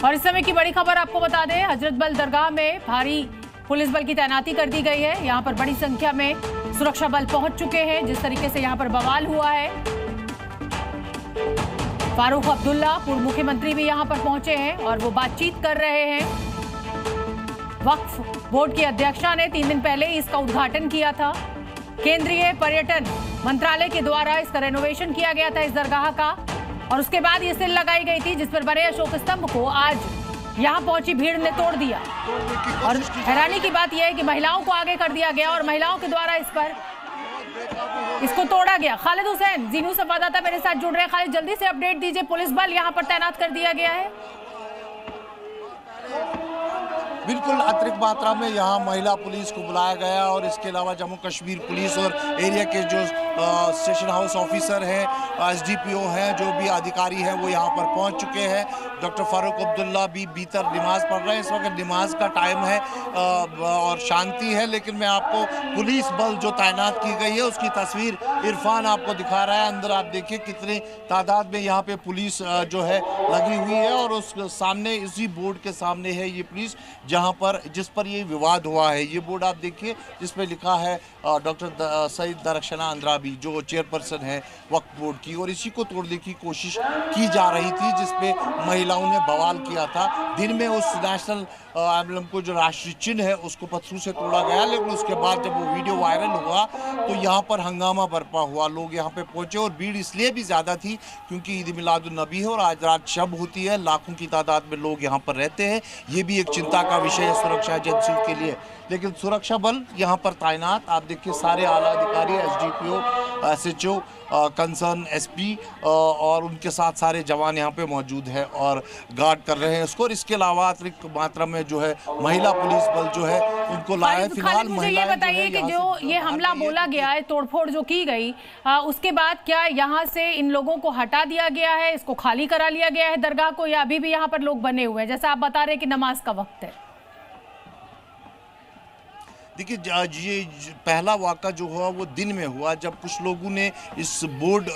और इस समय की बड़ी खबर आपको बता दें, हजरत बल दरगाह में भारी पुलिस बल की तैनाती कर दी गई है। यहां पर बड़ी संख्या में सुरक्षा बल पहुंच चुके हैं। जिस तरीके से यहां पर बवाल हुआ है, फारूक अब्दुल्ला पूर्व मुख्यमंत्री भी यहां पर पहुंचे हैं और वो बातचीत कर रहे हैं। वक्फ बोर्ड की अध्यक्षा ने 3 दिन पहले इसका उद्घाटन किया था। केंद्रीय पर्यटन मंत्रालय के द्वारा इसका रेनोवेशन किया गया था इस दरगाह का, और उसके बाद ये सील लगाई गई थी जिस पर बने अशोक स्तंभ को आज यहां पहुंची भीड़ ने तोड़ दिया। और हैरानी की बात यह है कि महिलाओं को आगे कर दिया गया और महिलाओं के द्वारा इसको तोड़ा गया। खालिद हुसैन जी न्यूज़ संवाददाता मेरे साथ जुड़ रहे हैं। खालिद, जल्दी से अपडेट दीजिए, पुलिस बल यहां पर तैनात कर दिया गया है। बिल्कुल अतिरिक्त मात्रा में यहाँ महिला पुलिस को बुलाया गया और इसके अलावा जम्मू कश्मीर पुलिस और एरिया के जो स्टेशन हाउस ऑफिसर हैं, SDPO हैं, जो भी अधिकारी हैं वो यहाँ पर पहुँच चुके हैं। डॉक्टर फारूक अब्दुल्ला भी भीतर नमाज पढ़ रहे हैं। इस वक्त नमाज का टाइम है और शांति है, लेकिन मैं आपको पुलिस बल जो तैनात की गई है उसकी तस्वीर इरफान आपको दिखा रहा है। अंदर आप देखिए कितनी तादाद में यहाँ पे पुलिस जो है लगी हुई है और उस सामने इसी बोर्ड के सामने है ये पुलिस जहाँ पर जिस पर ये विवाद हुआ है। ये बोर्ड आप देखिए जिस पे लिखा है डॉक्टर सईद दरख्शाना अंद्राबी जो चेयरपर्सन है वक्फ बोर्ड की, और इसी को तोड़ने की कोशिश की जा रही थी जिस पे महिलाओं ने बवाल किया था। दिन में उस नेशनल एम्बलम को जो राष्ट्रीय चिन्ह है उसको पत्थरों से तोड़ा गया, लेकिन उसके बाद जब वो वीडियो वायरल हुआ तो यहाँ पर हंगामा बरपा हुआ। लोग यहाँ पे पहुँचे और भीड़ इसलिए भी ज़्यादा थी क्योंकि ईद मिलादुन नबी है और आज रात शब होती है। लाखों की तादाद में लोग यहाँ पर रहते हैं। ये भी एक चिंता का विषय है सुरक्षा एजेंसी के लिए, लेकिन सुरक्षा बल यहाँ पर तैनात। आप देखिए सारे आला अधिकारी, SDPO, SHO, कंसर्न SP और उनके साथ सारे जवान यहाँ पे मौजूद हैं और गार्ड कर रहे हैं इसको। और इसके अलावा अतिरिक्त मात्रा में जो है महिला पुलिस बल जो है उनको लाया है। फिलहाल मुझे ये बताइए कि जो ये हमला बोला गया है, तोड़फोड़ जो की गई, उसके बाद क्या यहाँ से इन लोगों को हटा दिया गया है, इसको खाली करा लिया गया है दरगाह को, या अभी भी यहाँ पर लोग बने हुए हैं जैसा आप बता रहे हैं कि नमाज का वक्त है? देखिए ये पहला वाक़ा जो हुआ वो दिन में हुआ जब कुछ लोगों ने इस बोर्ड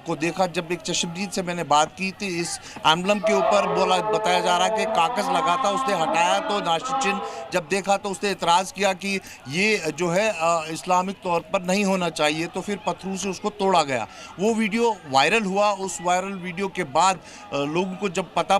को देखा। जब एक चश्मदीद से मैंने बात की थी, इस एम्बलम के ऊपर बताया जा रहा है कि कागज़ लगा था, उसने हटाया तो राष्ट्रीय चिन्ह जब देखा तो उसने एतराज़ किया कि ये जो है इस्लामिक तौर पर नहीं होना चाहिए, तो फिर पत्थरों से उसको तोड़ा गया। वो वीडियो वायरल हुआ। उस वायरल वीडियो के बाद लोगों को जब पता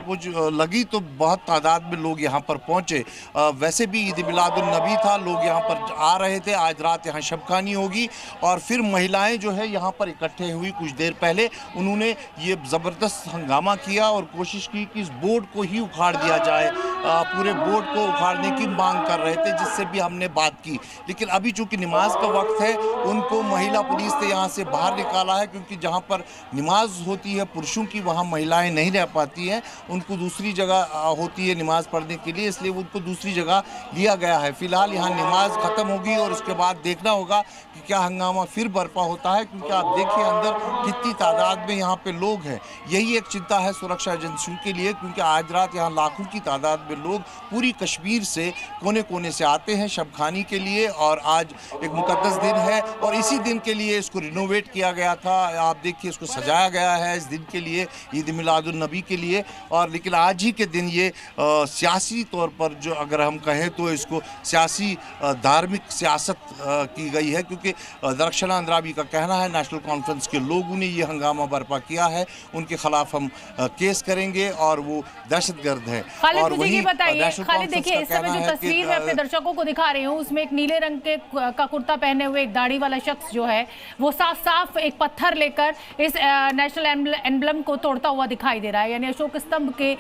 लगी तो बहुत तादाद में लोग यहाँ पर पहुँचे। वैसे भी ईद मिलादुन नबी था, लोग यहाँ आ रहे थे। आज रात यहाँ शबखानी होगी और फिर महिलाएं जो है यहाँ पर इकट्ठे हुई। कुछ देर पहले उन्होंने ये ज़बरदस्त हंगामा किया और कोशिश की कि इस बोर्ड को ही उखाड़ दिया जाए। पूरे बोर्ड को उखाड़ने की मांग कर रहे थे, जिससे भी हमने बात की। लेकिन अभी चूंकि नमाज का वक्त है, उनको महिला पुलिस ने यहाँ से बाहर निकाला है, क्योंकि जहाँ पर नमाज होती है पुरुषों की वहाँ महिलाएँ नहीं रह पाती हैं। उनको दूसरी जगह होती है नमाज पढ़ने के लिए, इसलिए उनको दूसरी जगह लिया गया है। फिलहाल यहाँ नमाज खत्म होगी और उसके बाद देखना होगा कि क्या हंगामा फिर बरपा होता है, क्योंकि आप देखिए अंदर कितनी तादाद में यहाँ पे लोग हैं। यही एक चिंता है सुरक्षा एजेंसियों के लिए, क्योंकि आज रात यहाँ लाखों की तादाद में लोग पूरी कश्मीर से कोने कोने से आते हैं शबखानी के लिए, और आज एक मुकद्दस दिन है और इसी दिन के लिए इसको रिनोवेट किया गया था। आप देखिए इसको सजाया गया है इस दिन के लिए, ईद मिलादुन नबी के लिए। और लेकिन आज ही के दिन ये सियासी तौर पर जो अगर हम कहें तो इसको सियासी धार्मिक सियासत की गई है, क्योंकि दरख्शाना अंद्राबी का कहना है नेशनल कॉन्फ्रेंस के लोगों ने ये हंगामा बरपा किया है, उनके खिलाफ हम केस करेंगे और वो दहशतगर्द है। और वही खालिद देखिए इस समय जो तस्वीर मैं अपने दर्शकों को दिखा रही हूँ उसमें एक नीले रंग के का कुर्ता पहने हुए एक दाढ़ी वाला शख्स जो है वो साफ साफ एक पत्थर लेकर इस नेशनल एम्बलम को तोड़ता हुआ दिखाई दे रहा है। यानी अशोक स्तंभ के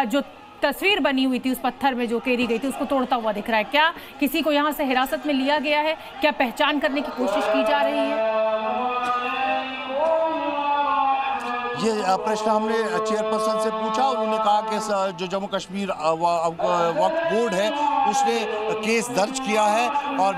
जो तस्वीर बनी हुई थी उस पत्थर में जो केरी गई थी उसको तोड़ता हुआ दिख रहा है। क्या किसी को यहाँ से हिरासत में लिया गया है? क्या पहचान करने की कोशिश की जा रही है? ये प्रश्न हमने चेयरपर्सन से पूछा। उन्होंने कहा कि जो जम्मू कश्मीर वक्फ बोर्ड है उसने केस दर्ज किया है और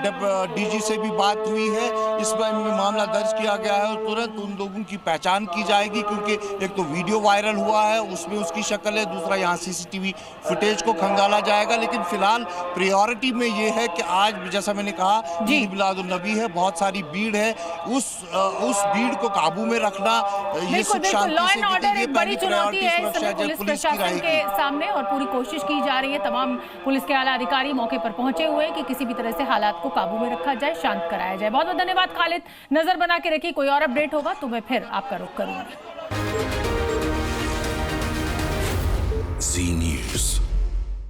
डीजी से भी बात हुई है। इस पर मामला दर्ज किया गया है और तुरंत उन लोगों की पहचान की जाएगी, क्योंकि एक तो वीडियो वायरल हुआ है, उसमें उसकी शक्ल है, दूसरा यहाँ सीसीटीवी फुटेज को खंगाला जाएगा। लेकिन फिलहाल प्रायोरिटी में ये है कि आज जैसा मैंने कहा ईद मिलादुन नबी है, बहुत सारी भीड़ है, उस भीड़ को काबू में रखना, ये सुख शांति लॉ से एंड ऑर्डर एक बड़ी चुनौती है इस समय पुलिस प्रशासन के सामने और पूरी कोशिश की जा रही है। तमाम पुलिस के आला अधिकारी मौके पर पहुंचे हुए हैं कि किसी भी तरह से हालात को काबू में रखा जाए, शांत कराया जाए। बहुत बहुत धन्यवाद खालिद, नजर बना के रखिए, कोई और अपडेट होगा तो मैं फिर आपका रुख करूंगी। जी न्यूज़।